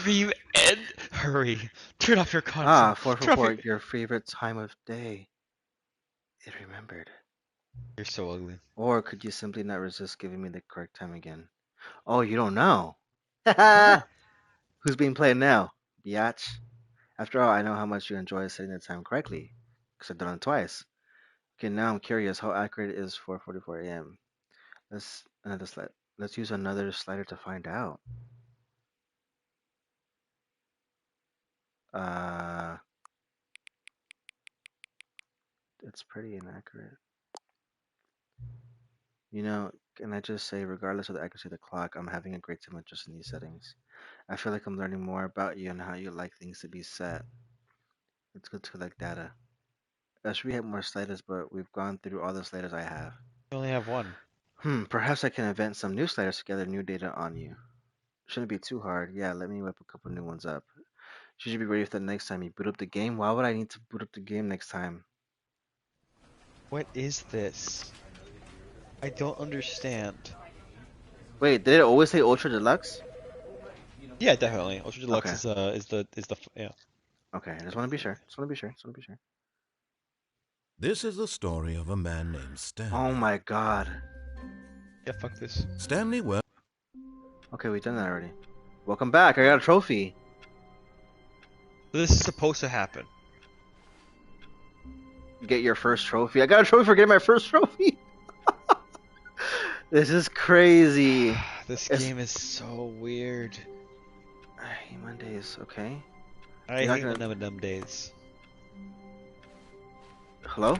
stream end. Hurry. Turn off your Ah, console. Turn off 444, your favorite time of day. It remembered. You're so ugly. Or could you simply not resist giving me the correct time again? Oh, you don't know. Huh? Who's being played now? Biatch. After all, I know how much you enjoy setting the time correctly, because I've done it twice. Okay, now I'm curious how accurate it is 4:44 a.m. Let's use another slider to find out. Uh, it's pretty inaccurate. You know, can I just say, regardless of the accuracy of the clock, I'm having a great time adjusting these settings. I feel like I'm learning more about you and how you like things to be set. It's good to collect data. I should we have more sliders, but we've gone through all the sliders I have. You only have one. Perhaps I can invent some new sliders to gather new data on you. Shouldn't be too hard. Yeah, let me whip a couple new ones up. Should you be ready for the next time you boot up the game? Why would I need to boot up the game next time? What is this? I don't understand. Wait, did it always say Ultra Deluxe? Yeah, definitely. Ultra Deluxe Okay, is the yeah. okay. I just want to be sure. Just want to be sure. Just want to be sure. This is the story of a man named Oh Stanley. my god. Yeah, fuck this. Stanley worked. Okay, we've done that already. Welcome back. I got a trophy. This is supposed to happen. Get your first trophy. I got a trophy for getting my first trophy. This is crazy. This It's game is so weird. I hate Mondays. Okay. I You're not hate gonna. one of them days. Hello?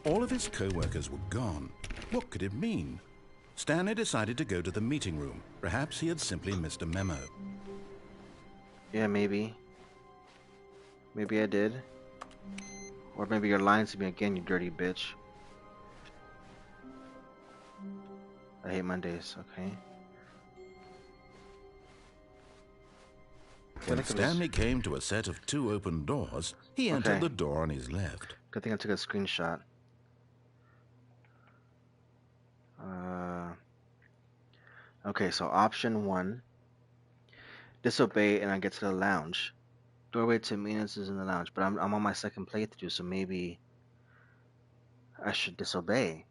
All of his co-workers were gone. What could it mean? Stanley decided to go to the meeting room. Perhaps he had simply missed a memo. Yeah, maybe. Maybe I did. Or maybe you're lying to me again, you dirty bitch. I hate Mondays. Okay. When Stanley came to a set of 2 open doors, he entered Okay. the door on his left. Good thing I took a screenshot. Okay, so option 1. Disobey and I get to the lounge. Doorway to maintenance is in the lounge, but I'm on my second playthrough, so maybe I should disobey.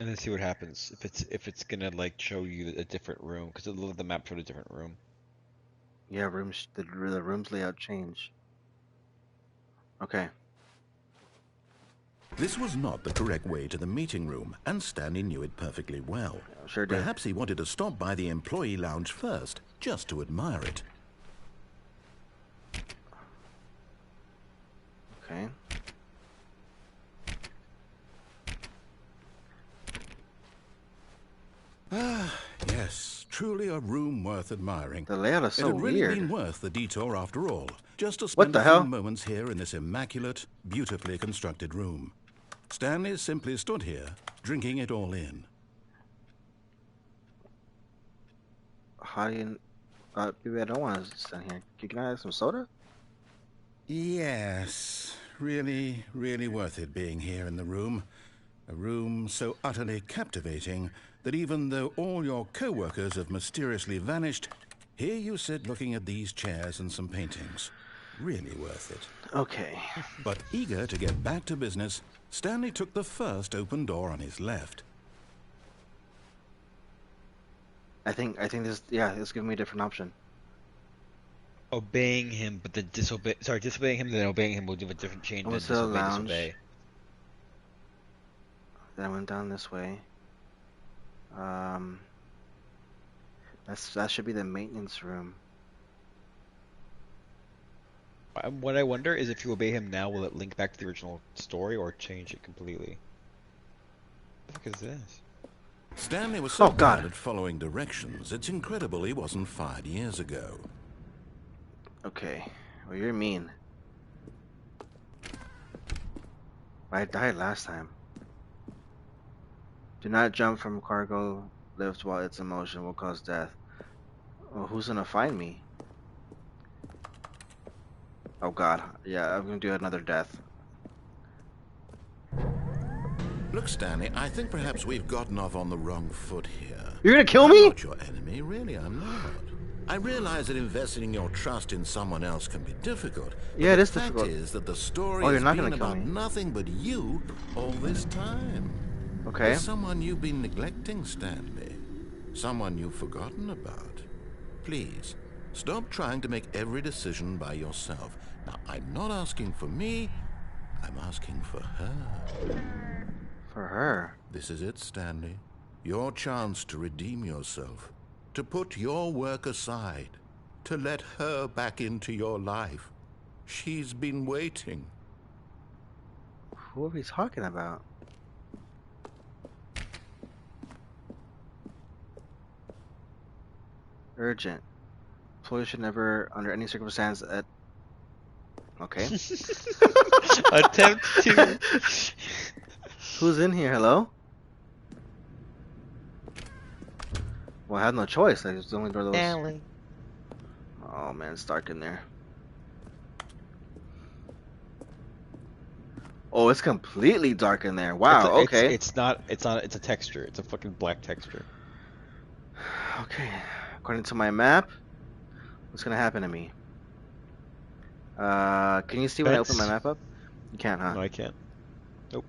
And then see what happens. If it's gonna like show you a different room, because the map showed a different room. Yeah, the room's layout changed. Okay. This was not the correct way to the meeting room, and Stanley knew it perfectly well. Sure did. Perhaps he wanted to stop by the employee lounge first, just to admire it. Okay. Ah, yes, truly a room worth admiring. The layout is It so had really weird. been worth the detour after all, just to What spend the a few hell? moments here in this immaculate, beautifully constructed room. Stanley simply stood here, drinking it all in. How do you... maybe I don't want to stand here. Can I have some soda? Yes, really, really worth it being here in the room. A room so utterly captivating that even though all your co-workers have mysteriously vanished, here you sit looking at these chairs and some paintings. Really worth it. Okay. But eager to get back to business, Stanley took the first open door on his left. I think this... Yeah, it's giving me a different option. Obeying him, but then disobeying him, then obeying him will do a different change. I Then went to the disobey, lounge. disobey. Then I went down this way. That should be the maintenance room. What I wonder is if you obey him now, will it link back to the original story or change it completely? What the fuck is this? Stanley was so Oh, God. bad at following directions, it's incredible he wasn't fired years ago. Okay. Well, you're mean. I died last time. Do not jump from cargo lift while it's in motion will cause death. Well, who's gonna find me? Oh god. Yeah, I'm gonna do another death. Look, Stanley, I think perhaps we've gotten off on the wrong foot here. You're gonna kill I'm me? not your enemy, really, I'm not. I realize that investing your trust in someone else can be difficult. Yeah, it but is the fact difficult. is that the story Oh, you're has not been gonna kill about me. nothing but you all this time. Okay. There's someone you've been neglecting, Stanley. Someone you've forgotten about. Please, stop trying to make every decision by yourself. Now, I'm not asking for me, I'm asking for her. For her. This is it, Stanley. Your chance to redeem yourself. To put your work aside. To let her back into your life. She's been waiting. Who are we talking about? Urgent. Employees should never, under any circumstance, okay. Attempt to. Who's in here? Hello? Well, I had no choice. I was the only door that was. Stanley. Oh man, it's dark in there. Oh, it's completely dark in there. Wow. Okay. It's not. It's not. It's a texture. It's a fucking black texture. Okay. According to my map, what's gonna happen to me? Can you see when I open my map up? You can't, huh? No, I can't. Nope.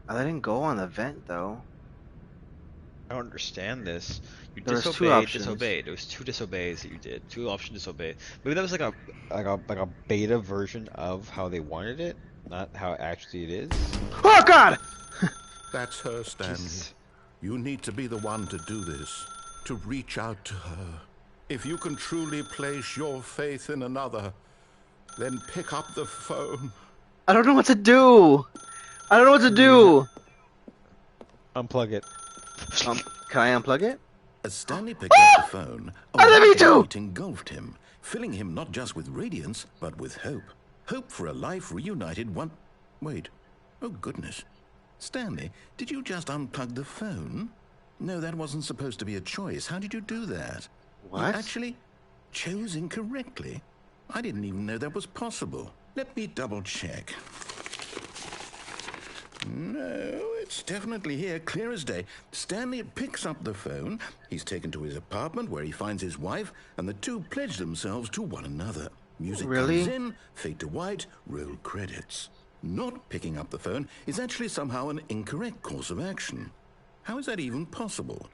I didn't go on the vent though. I don't understand this. You There was two disobeyed. options. Disobeyed. There was 2 disobeys that you did. 2 options disobeyed. Maybe that was like a beta version of how they wanted it, not how actually it is. Oh God! That's her, Stanley. Jesus. You need to be the one to do this. To reach out to her. If you can truly place your faith in another, then pick up the phone. I don't know what to do. I don't know what to do. Unplug it. Can I unplug it? As Stanley picked up the phone, a I love you wide too! light engulfed him, filling him not just with radiance, but with hope. Hope for a life reunited one... Wait. Oh, goodness. Stanley, did you just unplug the phone? No, that wasn't supposed to be a choice. How did you do that? What? You actually chose incorrectly. I didn't even know that was possible. Let me double check. No, it's definitely here, clear as day. Stanley picks up the phone. He's taken to his apartment where he finds his wife, and the two pledge themselves to one another. Music Really? comes in, fade to white, roll credits. Not picking up the phone is actually somehow an incorrect course of action. How is that even possible?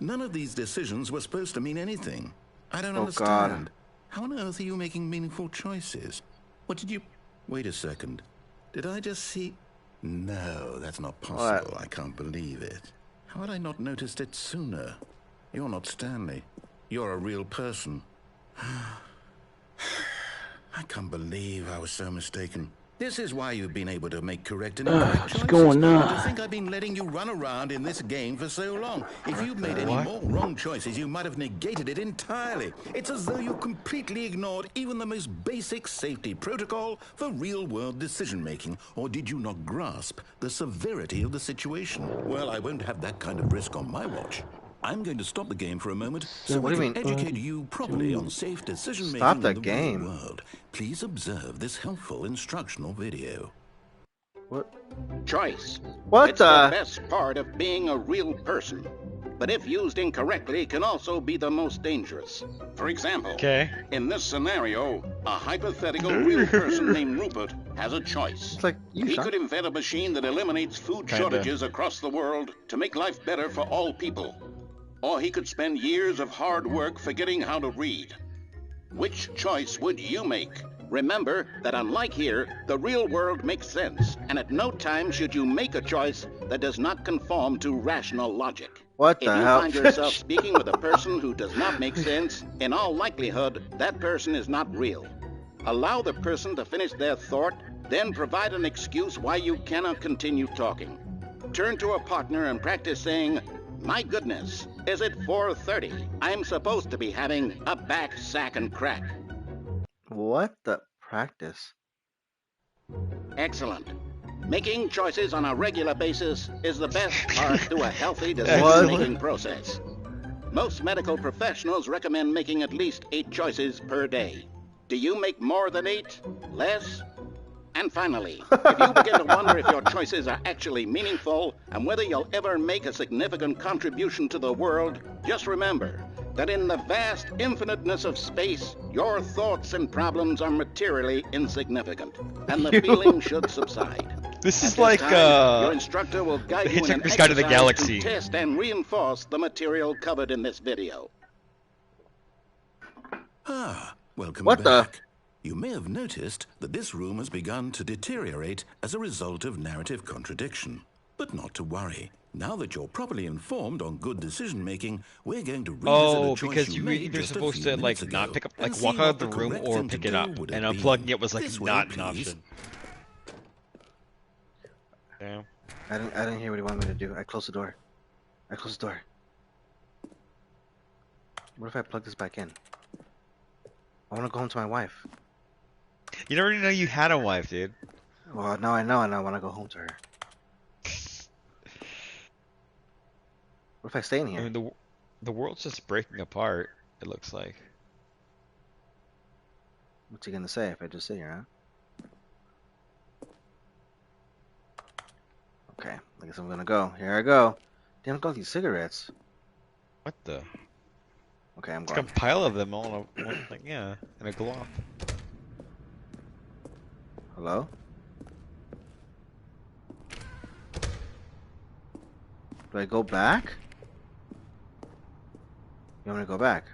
None of these decisions were supposed to mean anything. I don't Oh, understand. God. How on earth are you making meaningful choices? What did you... Wait a second. Did I just see... No, that's not possible. What? I can't believe it. How had I not noticed it sooner? You're not Stanley. You're a real person. I can't believe I was so mistaken. This is why you've been able to make correct and incorrect choices. going on? To think I've been letting you run around in this game for so long. If you'd made any more wrong choices, you might have negated it entirely. It's as though you completely ignored even the most basic safety protocol for real-world decision-making. Or did you not grasp the severity of the situation? Well, I won't have that kind of risk on my watch. I'm going to stop the game for a moment so What I do you can mean? educate you properly on safe decision-making Stop in the the game. real world. Please observe this helpful instructional video. What? Choice. What It's the the? best part of being a real person. But if used incorrectly, can also be the most dangerous. For example, Okay. in this scenario, a hypothetical real person named Rupert has a choice. It's like you, He Sean. could invent a machine that eliminates food Kinda. shortages across the world to make life better for all people. Or he could spend years of hard work forgetting how to read. Which choice would you make? Remember that unlike here, the real world makes sense, and at no time should you make a choice that does not conform to rational logic. What If the you hell? find yourself speaking with a person who does not make sense, in all likelihood, that person is not real. Allow the person to finish their thought, then provide an excuse why you cannot continue talking. Turn to a partner and practice saying, "My goodness, is it 4:30? I'm supposed to be having a back, sack, and crack." What the practice? Excellent. Making choices on a regular basis is the best part to a healthy What? decision-making process. Most medical professionals recommend making at least 8 choices per day. Do you make more than 8? Less? And finally, if you begin to wonder if your choices are actually meaningful and whether you'll ever make a significant contribution to the world, just remember that in the vast infiniteness of space, your thoughts and problems are materially insignificant, and the feeling should subside. This At is this like time, your instructor will guide you in an Hitchhiker's Guide to the exercise Galaxy. to test and reinforce the material covered in this video. Ah, welcome What the? back. You may have noticed that this room has begun to deteriorate as a result of narrative contradiction. But not to worry. Now that you're properly informed on good decision-making, we're going to revisit a choice because you you were made either just a supposed few to minutes like ago, not pick up, and like see walk out what of the room correct or thing to pick it do up, would and have unplugging been. it was like This way, not an please. option. Yeah. I didn't hear what he wanted me to do. I closed the door. I closed the door. What if I plug this back in? I want to go home to my wife. You never know you had a wife, dude. Well, now I know, and I want to go home to her. What if I stay in I here? mean, the world's just breaking apart. It looks like. What's he gonna say if I just sit here, huh? Okay, I guess I'm gonna go. Here I go. Damn, look at all these cigarettes. What the? Okay, I'm It's going. like a pile of them all in one, like, yeah, in a glop. Hello? Do I go back? You want me to go back?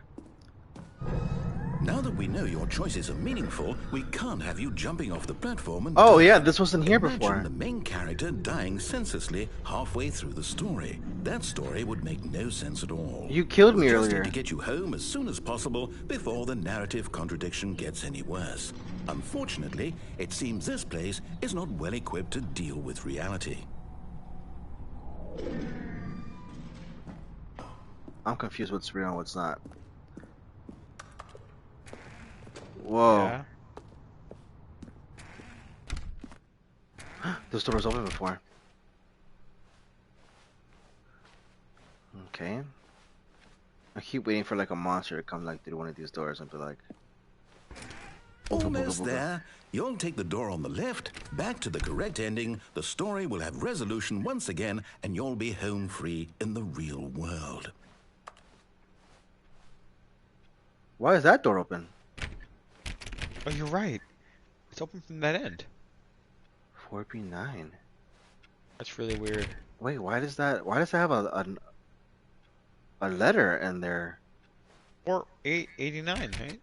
Now that we know your choices are meaningful, we can't have you jumping off the platform and Oh dying. yeah, this wasn't here Imagine before. the main character dying senselessly halfway through the story. That story would make no sense at all. You killed me We just earlier. need to get you home as soon as possible before the narrative contradiction gets any worse. Unfortunately, it seems this place is not well equipped to deal with reality. I'm confused what's real and what's not. Whoa. Yeah. This door was open before. Okay. I keep waiting for like a monster to come like through one of these doors and be like, Almost there. You'll take the door on the left, back to the correct ending, the story will have resolution once again, and you'll be home free in the real world. why is that door open? Oh, you're right. It's open from that end. 4B9. That's really weird. Wait, why does that have a letter in there? 89, right?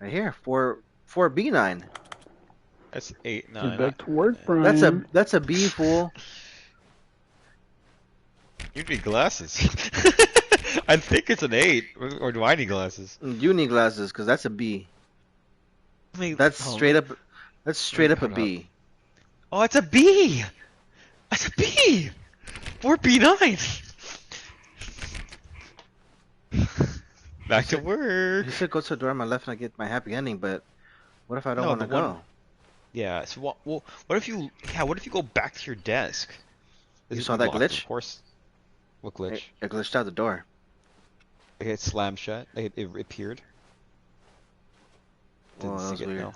Right here, 4B9. That's 8, Get 9. back to work, Brian. That's a B, fool. You need glasses. I think it's an 8, or do I need glasses? You need glasses because that's a B. I mean, That's straight up. That's straight up a put it B. Oh, it's a B. That's a B. 4B9. Back to work. You said go to the door on my left and I get my happy ending, but what if I don't No, want to the one- go? Yeah. So what if you? Yeah. What if you go back to your desk? You Is saw it that locked, glitch? Of course. What glitch? It glitched out the door. It slammed shut. It appeared. Whoa, Didn't that was see it weird. now.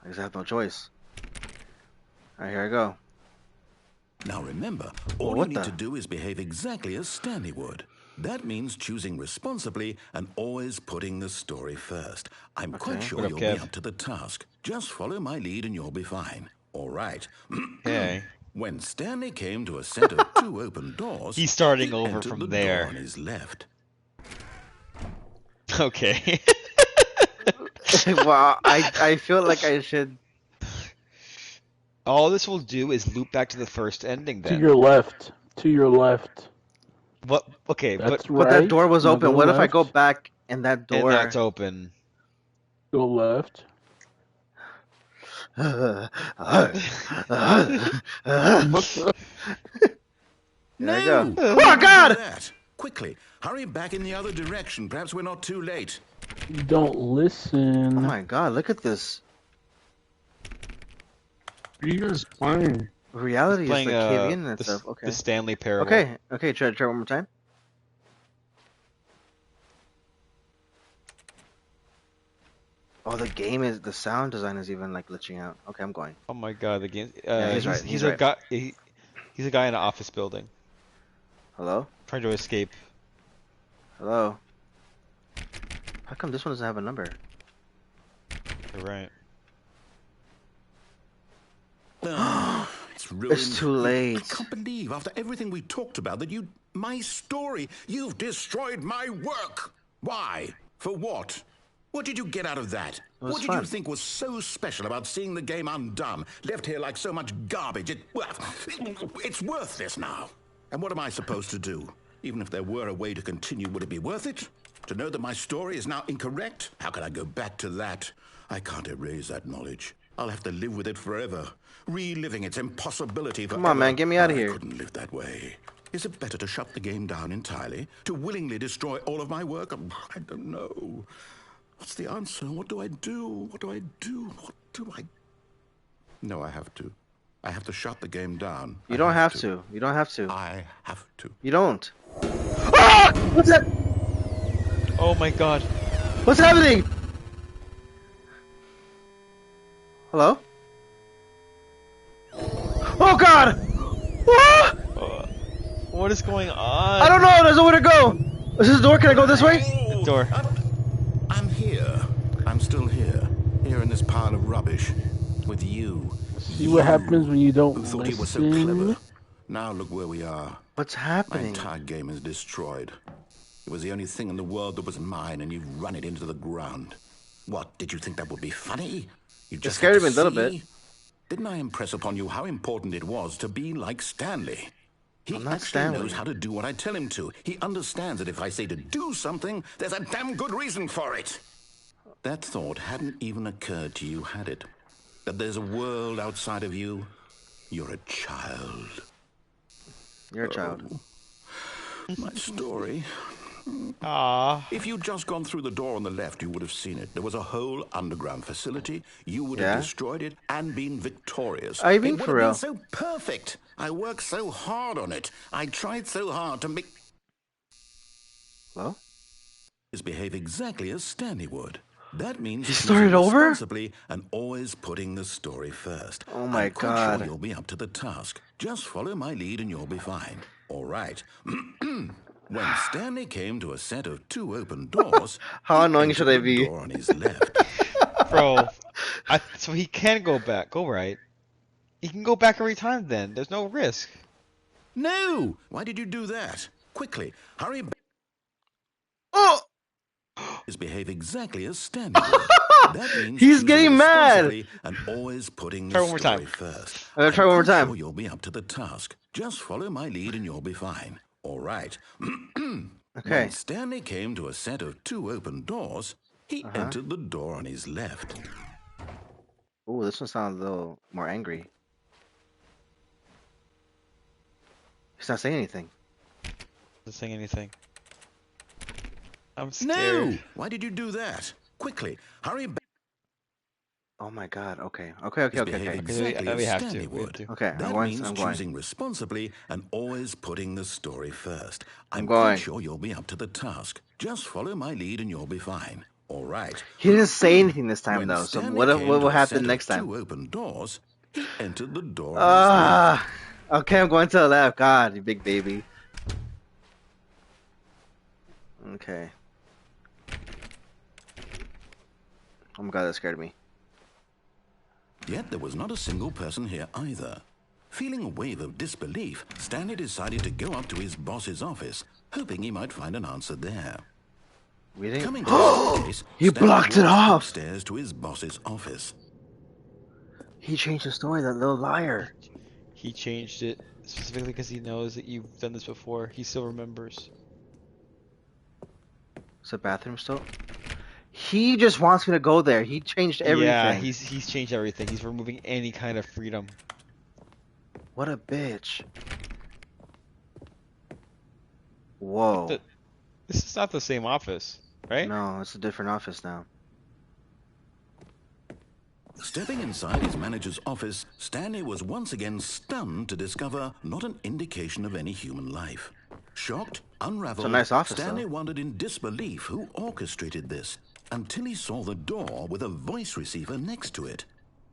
I guess I have no choice. Alright, here I go. Now remember, all you what need the- to do is behave exactly as Stanley would. That means choosing responsibly and always putting the story first. I'm quite Okay. sure What up, you'll Kev? be up to the task. Just follow my lead and you'll be fine. All right. Hey. When Stanley came to a set of two open doors, He's starting he over entered from the there. door on his left. Okay. Well, I feel like I should. All this will do is loop back to the first ending To then. your left. To your left. What? Okay, That's but right. But that door was Now open. go What if I go left. back and that and door? that's open. Go left. Here No! I go. Oh my God! Quickly, hurry back in the other direction. Perhaps we're not too late. Don't listen. Oh my God! Look at this. What are you guys playing? Reality is Playing like caving in and the, stuff. Okay. the Stanley Parable. Okay. Try one more time. Oh, the sound design is even like glitching out. Okay, I'm going. Oh my God, the game. Yeah, he's right. He's He's a right. guy. He's a guy in an office building Hello? trying to escape. Hello? How come this one doesn't have a number? You're right. It's ruined. It's too late. I can't believe, after everything we talked about, that my story, you've destroyed my work. Why? For what? What did you get out of that? was What did fun. you think was so special about seeing the game undone, left here like so much garbage? It's worthless now. And what am I supposed to do? Even if there were a way to continue, would it be worth it? To know that my story is now incorrect? How can I go back to that? I can't erase that knowledge. I'll have to live with it forever, reliving its impossibility forever. Come on, man, get me out of I here. couldn't live that way. Is it better to shut the game down entirely? To willingly destroy all of my work? I don't know. What's the answer? What do I do? What do I do? What do I... No, I have to. I have to shut the game down. You don't have to. You don't have to. I have to. You don't. Ah! What's that? Oh my God. What's happening? Hello? Oh God! Ah! What is going on? I don't know. There's nowhere to go. Is this the door? Can I go this way? The door. I'm here. I'm still here. Here in this pile of rubbish. With you. See what happens when you don't Who thought he was so listen? clever. Now look where we are. What's My happening? entire game is destroyed. It was the only thing in the world that was mine, and you've run it into the ground. What, did you think that would be funny? You just scared had to me a little see? bit. Didn't I impress upon you how important it was to be like Stanley? He I'm not actually Stanley. knows how to do what I tell him to. He understands that if I say to do something, there's a damn good reason for it. That thought hadn't even occurred to you, had it? That there's a world outside of you? You're a child. You're a child. My story. Ah. If you'd just gone through the door on the left, you would have seen it. There was a whole underground facility. You would Yeah? have destroyed it and been victorious. Are you being It would for have real? been so perfect. I worked so hard on it. I tried so hard to make Hello? behave exactly as Stanley would. That means He choosing started over? responsibly and always putting the story first. Oh my I'm quite God. sure you'll be up to the task. Just follow my lead and you'll be fine. All right. When Stanley came to a set of 2 open doors, How he annoying entered should they the be? door on his left. Bro. So he can go back. Go right. He can go back every time then. There's no risk. No! Why did you do that? Quickly, hurry back. Oh! Behave exactly as Stanley would. That means He's choosing getting mad. responsibly and always putting Try the one more story time. first. I'm gonna try one more quite time. Sure you'll be up to the task. Just follow my lead and you'll be fine. All right. Okay. When Stanley came to a set of 2 open doors, he entered the door on his left. Ooh, this one sounds a little more angry. He's not saying anything. Doesn't saying anything. I'm No! scared. Why did you do that? Quickly, hurry back. Oh my God. Okay. Okay. Behave Okay, exactly we as have to. Stanley We have would. to. Okay, I'm That going. means I'm going. choosing responsibly and always putting the story first. I'm going. quite sure you'll be up to the task. Just follow my lead and you'll be fine. All right. He didn't say anything this time When though. So Stanley what came will to a happen set of next 2 time? open doors, he entered the door. on his left. Okay. I'm going to the left. God, you big baby. Okay. Oh my God, that scared me. Yet there was not a single person here either. Feeling a wave of disbelief, Stanley decided to go up to his boss's office, hoping he might find an answer there. We didn't. Coming to the staircase, He Stanley blocked it walked off. upstairs to his boss's office. He changed the story. That little liar. He changed it specifically because he knows that you've done this before. He still remembers. Is the bathroom still? He just wants me to go there. He changed everything. Yeah, he's changed everything. He's removing any kind of freedom. What a bitch. Whoa. This is not the same office, right? No, it's a different office now. Stepping inside his manager's office, Stanley was once again stunned to discover not an indication of any human life. Shocked, unraveled, It's a nice office, Stanley though. wondered in disbelief who orchestrated this. until he saw the door with a voice receiver next to it.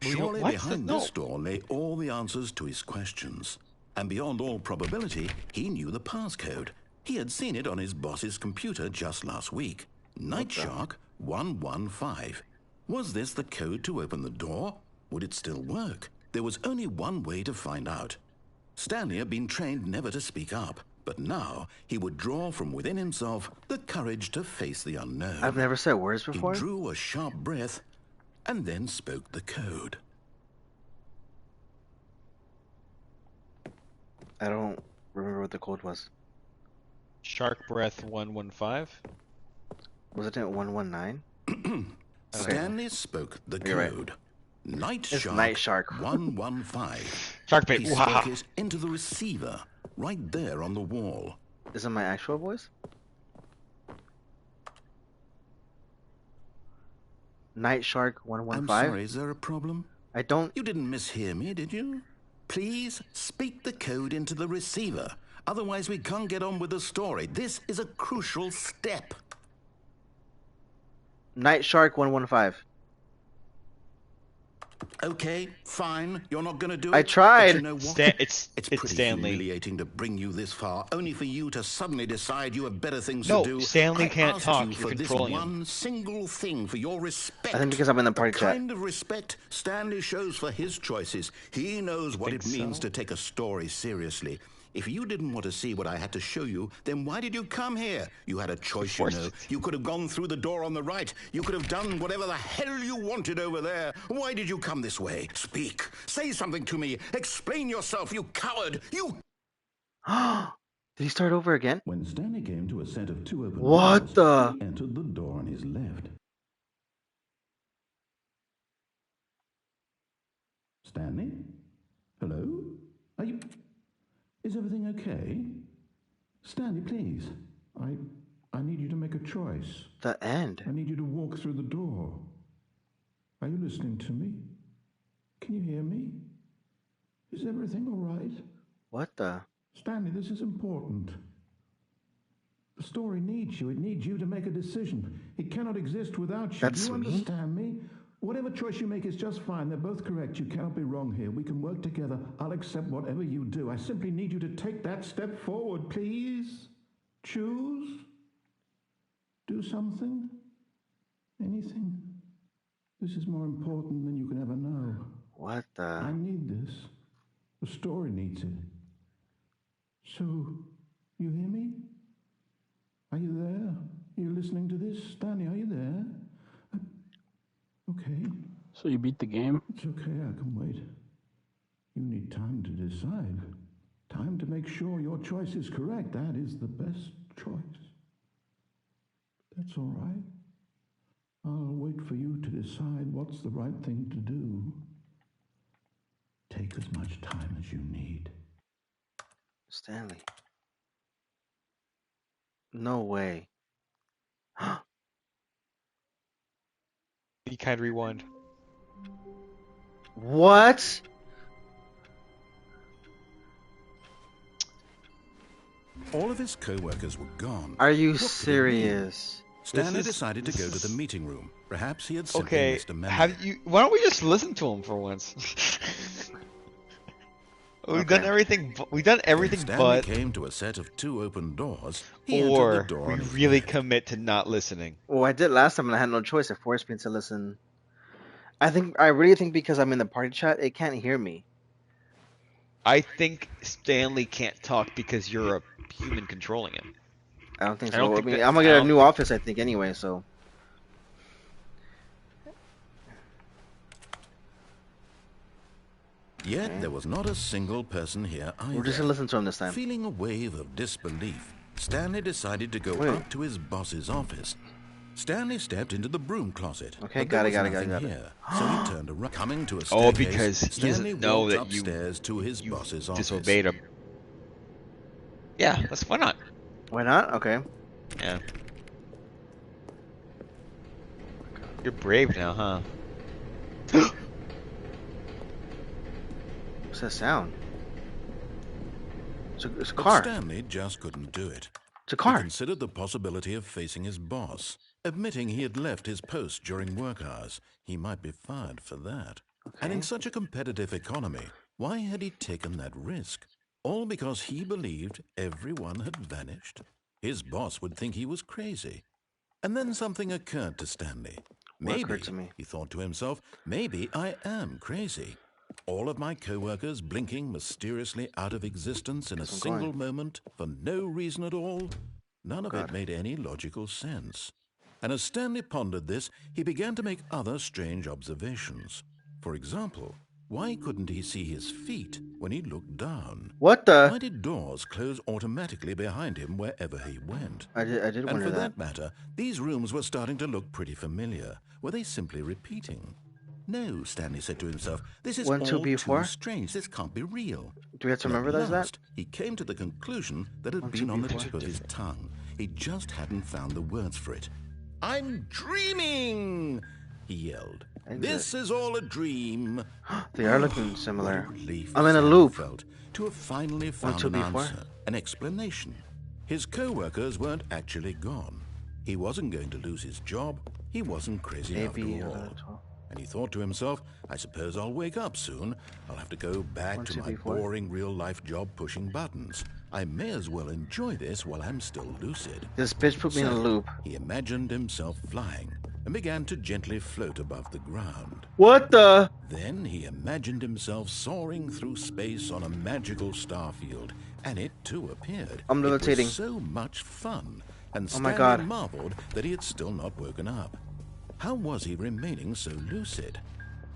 Well, Surely what? behind No. this door lay all the answers to his questions. And beyond all probability, he knew the passcode. He had seen it on his boss's computer just last week. Night Shark 115. Was this the code to open the door? Would it still work? There was only one way to find out. Stanley had been trained never to speak up, but now he would draw from within himself the courage to face the unknown. I've never said words He before. drew a sharp breath and then spoke the code. I don't remember what the code was. Shark Breath 115. Wasn't it 119? Stanley spoke the You're right. code. Night It's Shark Night Shark. 115. Shark bait. He Wahaha. spoke it into the receiver, right there on the wall. Is it my actual voice? Night Shark I'm 115? sorry, is there a problem? I don't. You didn't mishear me, did you? Please speak the code into the receiver. Otherwise, we can't get on with the story. This is a crucial step. Night Shark 115. Okay, fine. You're not going to do it. I tried. But you know what? It's pretty Stanley. humiliating to bring you this far, only for you to suddenly decide you have better things No, to do. Stanley I can't asked talk. you You're for this controlling him. one single thing, for your respect. I think because I'm in the party the chat. kind of respect Stanley shows for his choices. He knows what it Think means so? to take a story seriously. If you didn't want to see what I had to show you, then why did you come here? You had a choice, you Forced know. it. You could have gone through the door on the right. You could have done whatever the hell you wanted over there. Why did you come this way? Speak. Say something to me. Explain yourself, you coward. You... Did he start over again? When Stanley came to a set of two open What doors, the? he entered the door on his left. Stanley? Hello? Are you... Is everything okay? Stanley, please. I need you to make a choice. The end. I need you to walk through the door. Are you listening to me? Can you hear me? Is everything all right? What the? Stanley, this is important. The story needs you. It needs you to make a decision. It cannot exist without you. That's Do you me? understand me? Whatever choice you make is just fine. They're both correct. You cannot be wrong here. We can work together. I'll accept whatever you do. I simply need you to take that step forward, please. Choose. Do something. Anything. This is more important than you can ever know. What I the? need this. The story needs it. So, you hear me? Are you there? Are you listening to this? Stanley, are you there? Okay. So you beat the game? It's okay, I can wait. You need time to decide. Time to make sure your choice is correct. That is the best choice. That's all right. I'll wait for you to decide what's the right thing to do. Take as much time as you need. Stanley. No way. Be kind, rewind. What? All of his co-workers were gone. Are you What could it mean? serious? Stanley This is- decided to this go to the is- meeting room. Perhaps he had simply Okay, missed a memo. have you? Why don't we just listen to him for once? We've Okay. done everything. We've done everything When Stanley but, came to a set of two open doors, he entered or the door we on his really left. commit to not listening. Well, I did last time and I had no choice. It forced me to listen. I really think because I'm in the party chat, it can't hear me. I think Stanley can't talk because you're a human controlling him. I don't think I so. don't I think mean, that- I'm gonna I get a don't new think- office, I think, anyway. So Yet there was not a single person here either. we're just gonna listen to him this time. Feeling a wave of disbelief, Stanley decided to go Wait. up to his boss's office. Stanley stepped into the broom closet. Okay, but there got it, was got it. nothing here, so he turned around. Coming to a staircase, Oh, because he Stanley doesn't know walked that you upstairs to his boss's office. disobeyed him. Yeah, why not? Why not? Okay. Yeah. You're brave now, huh? What's that sound? It's a But car. Stanley just couldn't do it. It's a He car. considered the possibility of facing his boss. Admitting he had left his post during work hours, he might be fired for that. And in Okay. such a competitive economy, why had he taken that risk? All because he believed everyone had vanished? His boss would think he was crazy. And then something occurred to Stanley. What occurred Maybe, to me? he thought to himself, maybe I am crazy. All of my co-workers blinking mysteriously out of existence in a Guess I'm single going. moment for no reason at all? None of it God. made any logical sense. And as Stanley pondered this, he began to make other strange observations. For example, why couldn't he see his feet when he looked down? What the? Why did doors close automatically behind him wherever he went? I did And wonder for that. that matter, these rooms were starting to look pretty familiar. Were they simply repeating? No, Stanley said to himself, this is 1, 2, all B4? too strange. This can't be real. Do we have to And remember at that? last, he came to the conclusion that had 1, 2, been on the B4? tip of his tongue. He just hadn't found the words for it. I'm dreaming, he yelled. Exit. This is all a dream. They are looking What similar. a relief I'm in a Stanley loop. felt to have finally found 2, an B4? answer, an explanation. His co-workers weren't actually gone. He wasn't going to lose his job. He wasn't crazy AB, after all. And he thought to himself, I suppose I'll wake up soon. I'll have to go back 1, to 2, my B4? boring real-life job pushing buttons. I may as well enjoy this while I'm still lucid. This bitch put me in a loop. He imagined himself flying and began to gently float above the ground. What the? Then he imagined himself soaring through space on a magical starfield, and it too appeared. I'm levitating. It was so much fun, and Oh my Stanley God. marveled that he had still not woken up. How was he remaining so lucid?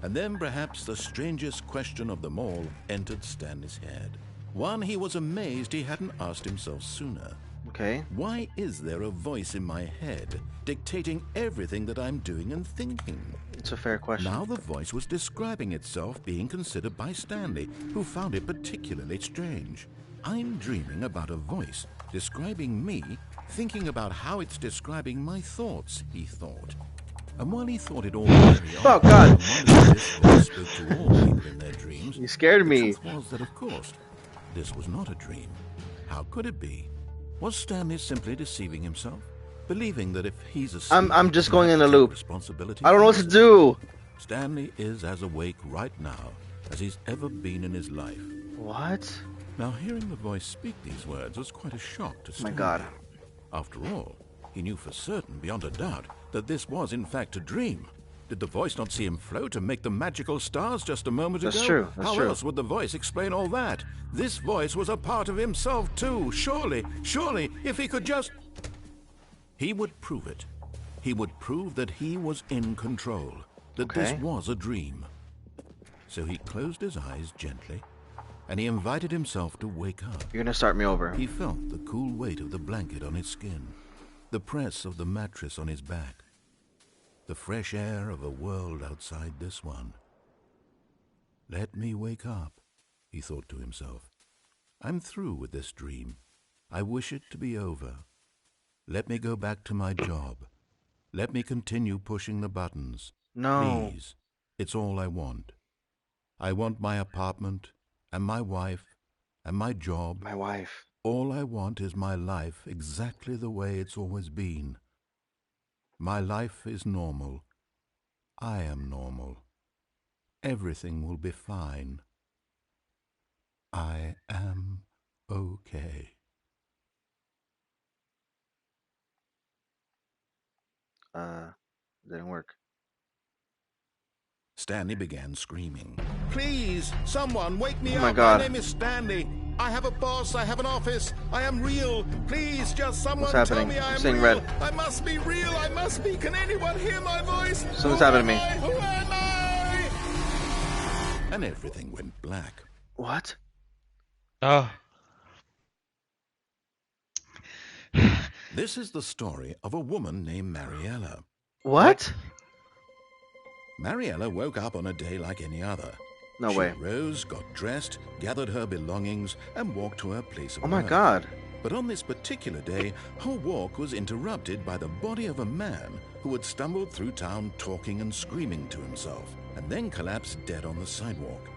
And then perhaps the strangest question of them all entered Stanley's head. One he was amazed he hadn't asked himself sooner. Okay. Why is there a voice in my head dictating everything that I'm doing and thinking? It's a fair question. Now the voice was describing itself being considered by Stanley, who found it particularly strange. I'm dreaming about a voice describing me, thinking about how it's describing my thoughts, he thought. And while he thought it all very Oh, odd, God. and wondered if this voice spoke to all people in their dreams, You scared the me. truth was that, of course, this was not a dream. How could it be? Was Stanley simply deceiving himself? Believing that if he's asleep, I'm just he going has in a to take loop. responsibility I don't know what for to himself? do. Stanley is as awake right now as he's ever been in his life. What? Now, hearing the voice speak these words was quite a shock to My Stanley. God. After all, he knew for certain, beyond a doubt, that this was in fact a dream. Did the voice not see him float and make the magical stars just a moment That's ago? true, that's How true. else would the voice explain all that? This voice was a part of himself too. Surely, if he could just... He would prove it. He would prove that he was in control, that this Okay. was a dream. So he closed his eyes gently, and he invited himself to wake up. You're gonna start me over. He felt the cool weight of the blanket on his skin, the press of the mattress on his back, the fresh air of a world outside this one. Let me wake up, he thought to himself. I'm through with this dream. I wish it to be over. Let me go back to my job. Let me continue pushing the buttons. No. Please. It's all I want. I want my apartment, and my wife, and my job. My wife. All I want is my life exactly the way it's always been. My life is normal. I am normal. Everything will be fine. I am okay. Didn't work. Stanley began screaming. Please, someone, wake me Oh my up. God. My name is Stanley. I have a boss. I have an office. I am real. Please, just someone What's tell happening? me I I'm am seeing real. red. I must be real. I must be. Can anyone hear my voice? Something's Who happening to me. am I? Who am I? And everything went black. What? Oh. This is the story of a woman named Mariella. What? Mariella woke up on a day like any other. No She way. rose, got dressed, gathered her belongings, and walked to her place of Oh my work. God. But on this particular day, her walk was interrupted by the body of a man who had stumbled through town talking and screaming to himself, and then collapsed dead on the sidewalk.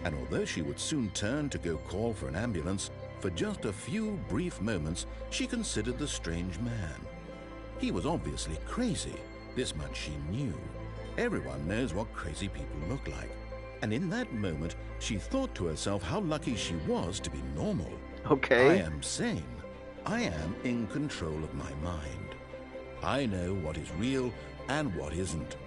And although she would soon turn to go call for an ambulance, for just a few brief moments she considered the strange man. He was obviously crazy. This much she knew. Everyone knows what crazy people look like. And in that moment, she thought to herself how lucky she was to be normal. Okay. I am sane. I am in control of my mind. I know what is real and what isn't.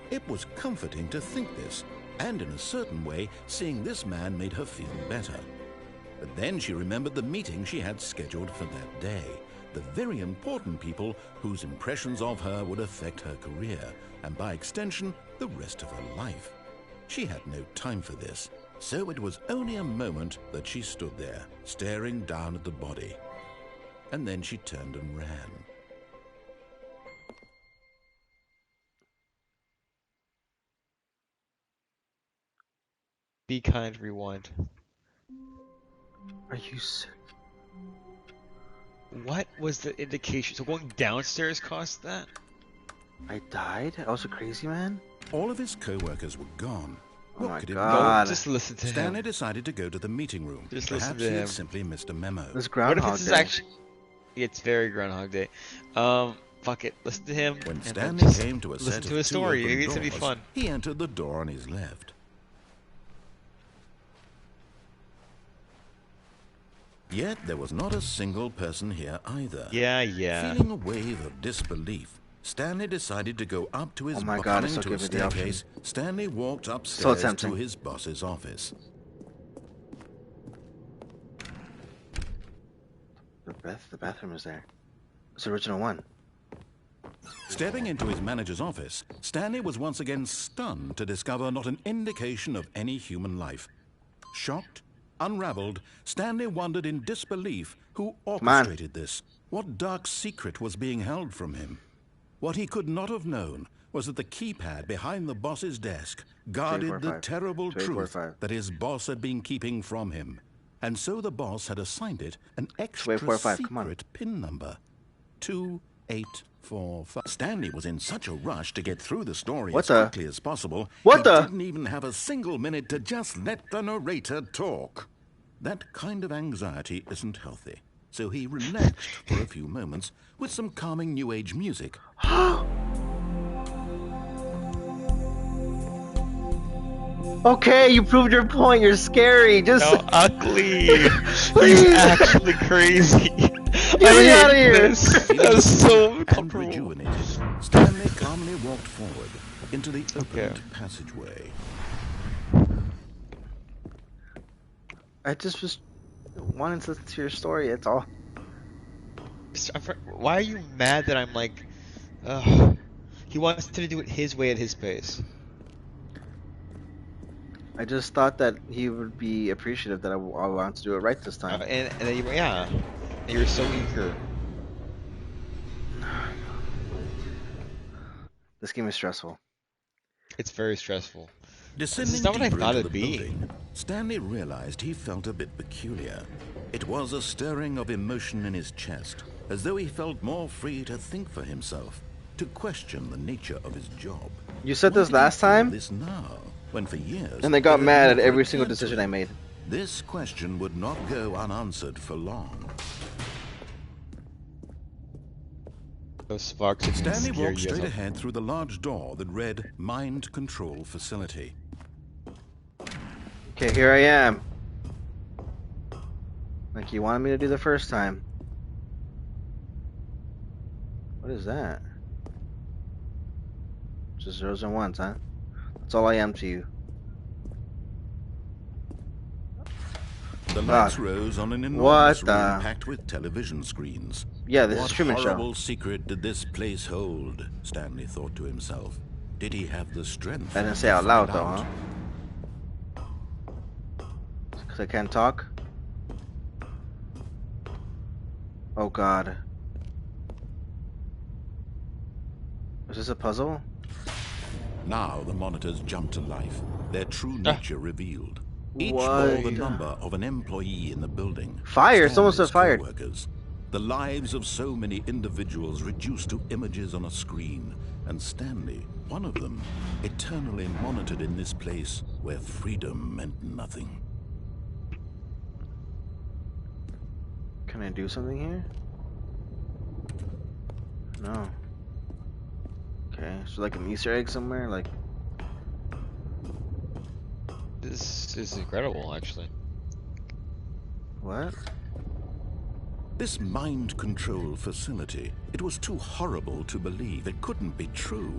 It was comforting to think this, and in a certain way, seeing this man made her feel better. But then she remembered the meeting she had scheduled for that day, the very important people whose impressions of her would affect her career, and by extension, the rest of her life. She had no time for this, so it was only a moment that she stood there, staring down at the body. And then she turned and ran. Be kind, rewind. Are you sick? What was the indication? So going downstairs cost that? I died? I was a crazy man? All of his co-workers were gone. Oh What my could it God. Go, just listen to Stanley him. decided to go to the meeting room. Just listen Perhaps to he him. had simply missed a memo. This What if Groundhog this is Day. actually... It's very Groundhog Day. Fuck it. Listen to him. When and then Stanley just came to a listen set to of his two story. open Maybe it's gonna be doors, fun. he entered the door on his left. Yet there was not a single person here either. Yeah. Feeling a wave of disbelief, Stanley decided to go up to his Oh my God, coming it's so to a good with the option. staircase. Stanley walked So upstairs to tempting. his boss's office. The bathroom is there. It's the original one. Stepping into his manager's office, Stanley was once again stunned to discover not an indication of any human life. Shocked, unraveled, Stanley wondered in disbelief who orchestrated this. What dark secret was being held from him? What he could not have known was that the keypad behind the boss's desk guarded the 285. terrible truth 285. that his boss had been keeping from him. And so the boss had assigned it an extra 285, come on. secret PIN number. 2845. Stanley was in such a rush to get through the story What as the? quickly as possible. What he the? didn't even have a single minute to just let the narrator talk. That kind of anxiety isn't healthy. So he relaxed for a few moments with some calming New Age music. Okay, you proved your point. You're scary. Just No, ugly. He's Please. actually crazy. Get me out of here. That was so And uncomfortable. rejuvenated, Stanley calmly walked forward into the opened Okay. passageway. I just was wanting to listen to your story. It's all. Why are you mad that I'm like, ugh. He wants to do it his way at his pace. I just thought that he would be appreciative that I wanted to do it right this time. And then yeah, and you're so eager. This game is stressful. It's very stressful. Descending not what I deeper thought into it'd the be. building, Stanley realized he felt a bit peculiar. It was a stirring of emotion in his chest, as though he felt more free to think for himself, to question the nature of his job. You said Why this did he last feel time, this now, when for years and they got it had mad at never every single occurred to decision him? I made. This question would not go unanswered for long. Those sparks are gonna Stanley scare walked you straight guys ahead through the large door that read Mind Control Facility. Okay, here I am. Like you wanted me to do the first time. What is that? Just zeros and ones, huh? That's all I am to you. The God. lights rose on an enormous What the- room packed with television screens. Yeah, this What is Truman Show. horrible secret did this place hold? Stanley thought to himself. Did he have the strength? I didn't say to out loud find though, out? huh? Because I can't talk? Oh god. Is this a puzzle? Now the monitors jumped to life, their true nature revealed. Each What? bore the number of an employee in the building. Fired! Someone said Stanley's fired. co-workers. The lives of so many individuals reduced to images on a screen, and Stanley, one of them, eternally monitored in this place where freedom meant nothing. Can I do something here? No. Okay, so like an Easter egg somewhere, like This is incredible, actually. what? This mind control facility, it was too horrible to believe. It couldn't be true.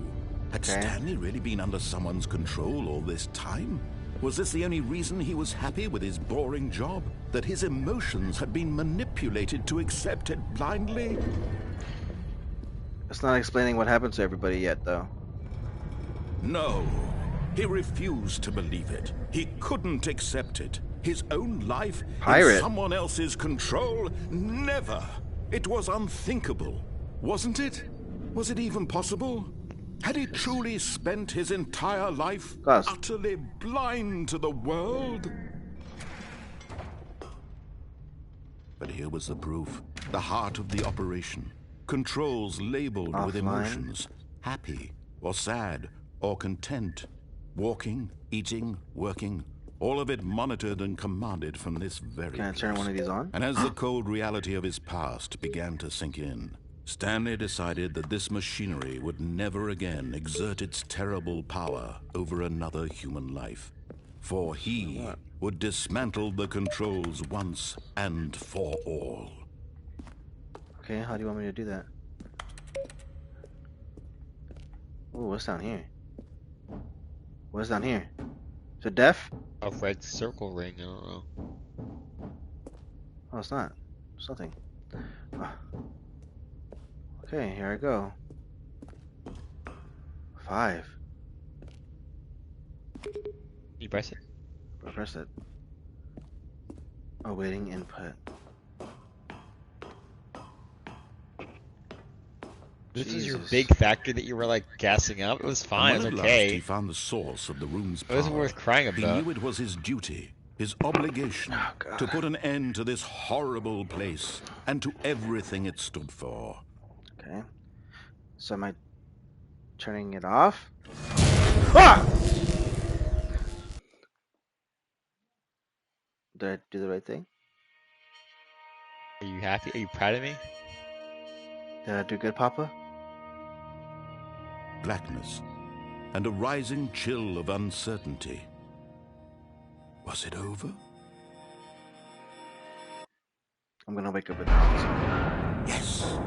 Had Okay. Stanley really been under someone's control all this time? Was this the only reason he was happy with his boring job? That his emotions had been manipulated to accept it blindly? It's not explaining what happened to everybody yet, though. No. He refused to believe it. He couldn't accept it. His own life in Pirate. someone else's control? Never. It was unthinkable. Wasn't it? Was it even possible? Had he truly spent his entire life Gus. utterly blind to the world? But here was the proof. The heart of the operation. Controls labeled with Offline. emotions. Happy, or sad, or content. Walking, eating, working. All of it monitored and commanded from this very Can I place. turn one of these on? And as the cold reality of his past began to sink in, Stanley decided that this machinery would never again exert its terrible power over another human life. For he would dismantle the controls once and for all. Okay, how do you want me to do that? Ooh, what's down here? What's down here? Is it deaf? A red circle ring, I don't know. Oh, it's not. It's nothing. Ah. Okay, here I go. 5. You press it? I press it. Awaiting input. This was your Jesus. big factor that you were like gassing up? It was fine, And it when was at last he okay. found the source of the room's It power, wasn't worth crying he about. knew it was his duty, his obligation, Oh, God. to put an end to this horrible place and to everything it stood for. Okay. So am I turning it off? Ah! Did I do the right thing? Are you happy? Are you proud of me? Did I do good, Papa? Blackness and a rising chill of uncertainty. Was it over? I'm gonna wake up with this. Yes.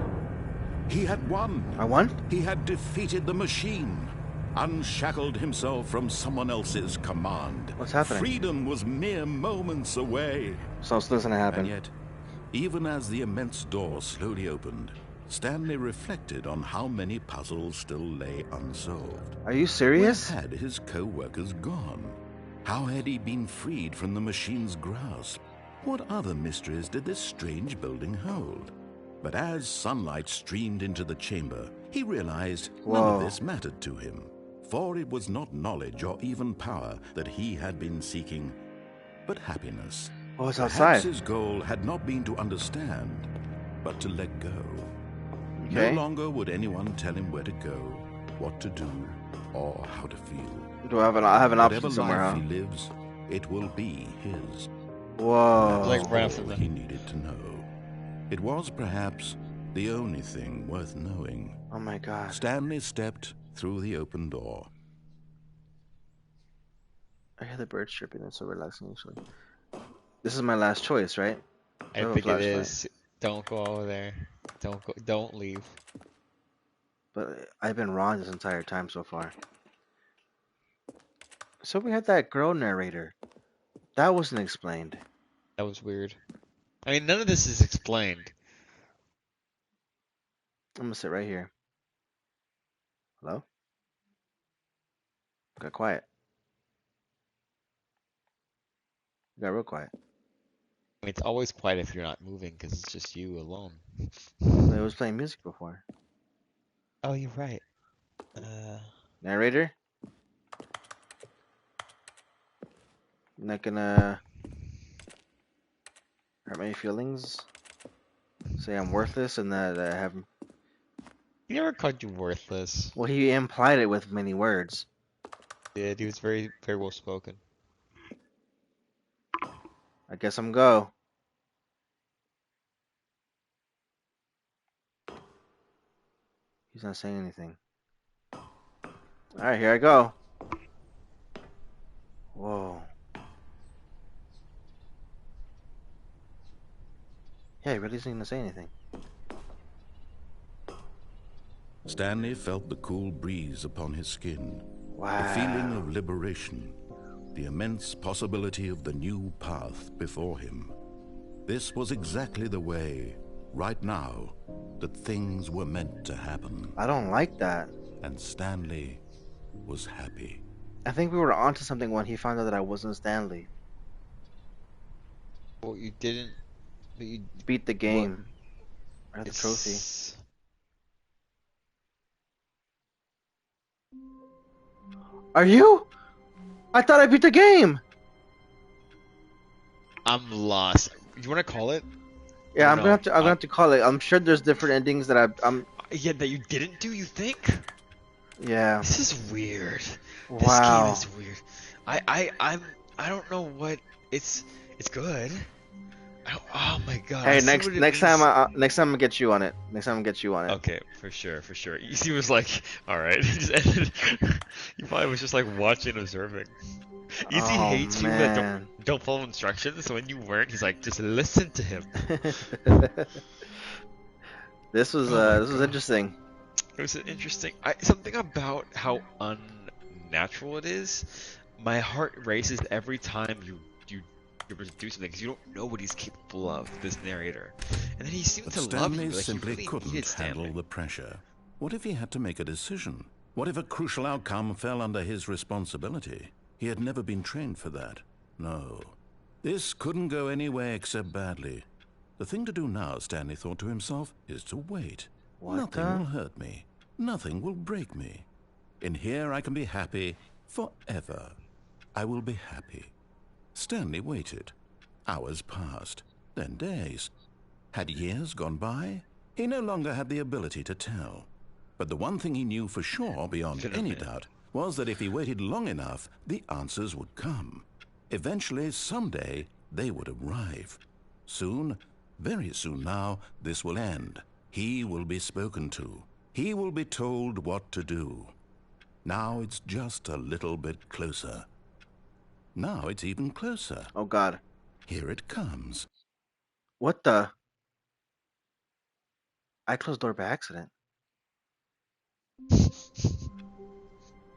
He had won. I won? He had defeated the machine, unshackled himself from someone else's command. What's happening? Freedom was mere moments away. So what's gonna happen? And yet, even as the immense door slowly opened, Stanley reflected on how many puzzles still lay unsolved. Are you serious? Where had his co-workers gone? How had he been freed from the machine's grasp? What other mysteries did this strange building hold? But as sunlight streamed into the chamber, he realized none of Whoa. this mattered to him. For it was not knowledge or even power that he had been seeking, but happiness. Oh, it's Perhaps outside. his goal had not been to understand, but to let go. Okay. No longer would anyone tell him where to go, what to do, or how to feel. Do I have an Whatever option somewhere, life huh? he lives, it will be his. Whoa. Like right after All the- he needed to know. It was perhaps the only thing worth knowing. Oh my god. Stanley stepped through the open door. I hear the birds chirping. It's so relaxing, actually. This is my last choice, right? I have a think it flashlight. is. Don't go over there. Don't go. Don't leave. But I've been wrong this entire time so far. So we had that girl narrator. That wasn't explained. That was weird. I mean, none of this is explained. I'm gonna sit right here. Hello? Got quiet. Got real quiet. I mean, it's always quiet if you're not moving because it's just you alone. It was playing music before. Oh, you're right. Narrator? Not gonna hurt my feelings. Say I'm worthless and that I have. He never called you worthless. Well, he implied it with many words. Yeah, he was very, very well spoken. I guess I'm go. He's not saying anything. Alright, here I go. Whoa. Yeah, he really isn't gonna say anything. Stanley felt the cool breeze upon his skin, Wow. the feeling of liberation, the immense possibility of the new path before him. This was exactly the way, right now, that things were meant to happen. I don't like that. And Stanley was happy. I think we were onto something when he found out that I wasn't Stanley. Well, you didn't. But you Beat the game. I had the trophy. it's- Are you? I thought I beat the game. I'm lost. You want to call it? Yeah, Or I'm no? gonna have to call it. I'm sure there's different endings that I'm. Yeah, that you didn't do. You think? Yeah. This is weird. Wow. This game is weird. I don't know what it's good. Oh my god. I Hey, see next what it next is. time I'm gonna get you on it. Next time I'm gonna get you on it. Okay, for sure. He was like, all right. He just ended. He probably was just like watching, observing. Easy Oh, hates people that man. don't follow instructions. So when you weren't, he's like, just listen to him. This was Oh my this was God. interesting. It was interesting. Something about how unnatural it is. My heart races every time you you're able to do something because you don't know what he's capable of. This narrator, and then he seemed But to love Stanley you. Like simply he really couldn't needed Stanley. handle the pressure. What if he had to make a decision? What if a crucial outcome fell under his responsibility? He had never been trained for that. No. This couldn't go any way except badly. The thing to do now, Stanley thought to himself, is to wait. What Nothing the? will hurt me. Nothing will break me. In here I can be happy forever. I will be happy. Stanley waited. Hours passed, then days. Had years gone by? He no longer had the ability to tell. But the one thing he knew for sure, beyond any doubt, was that if he waited long enough, the answers would come. Eventually, someday, they would arrive. Soon, very soon now, this will end. He will be spoken to. He will be told what to do. Now it's just a little bit closer. Now it's even closer. Oh God. Here it comes. What the? I closed the door by accident.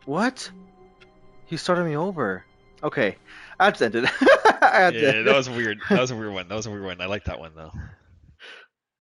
What? He started me over. Okay, I had to end it. I had to Yeah, end that it. was weird. That was a weird one. I like that one though.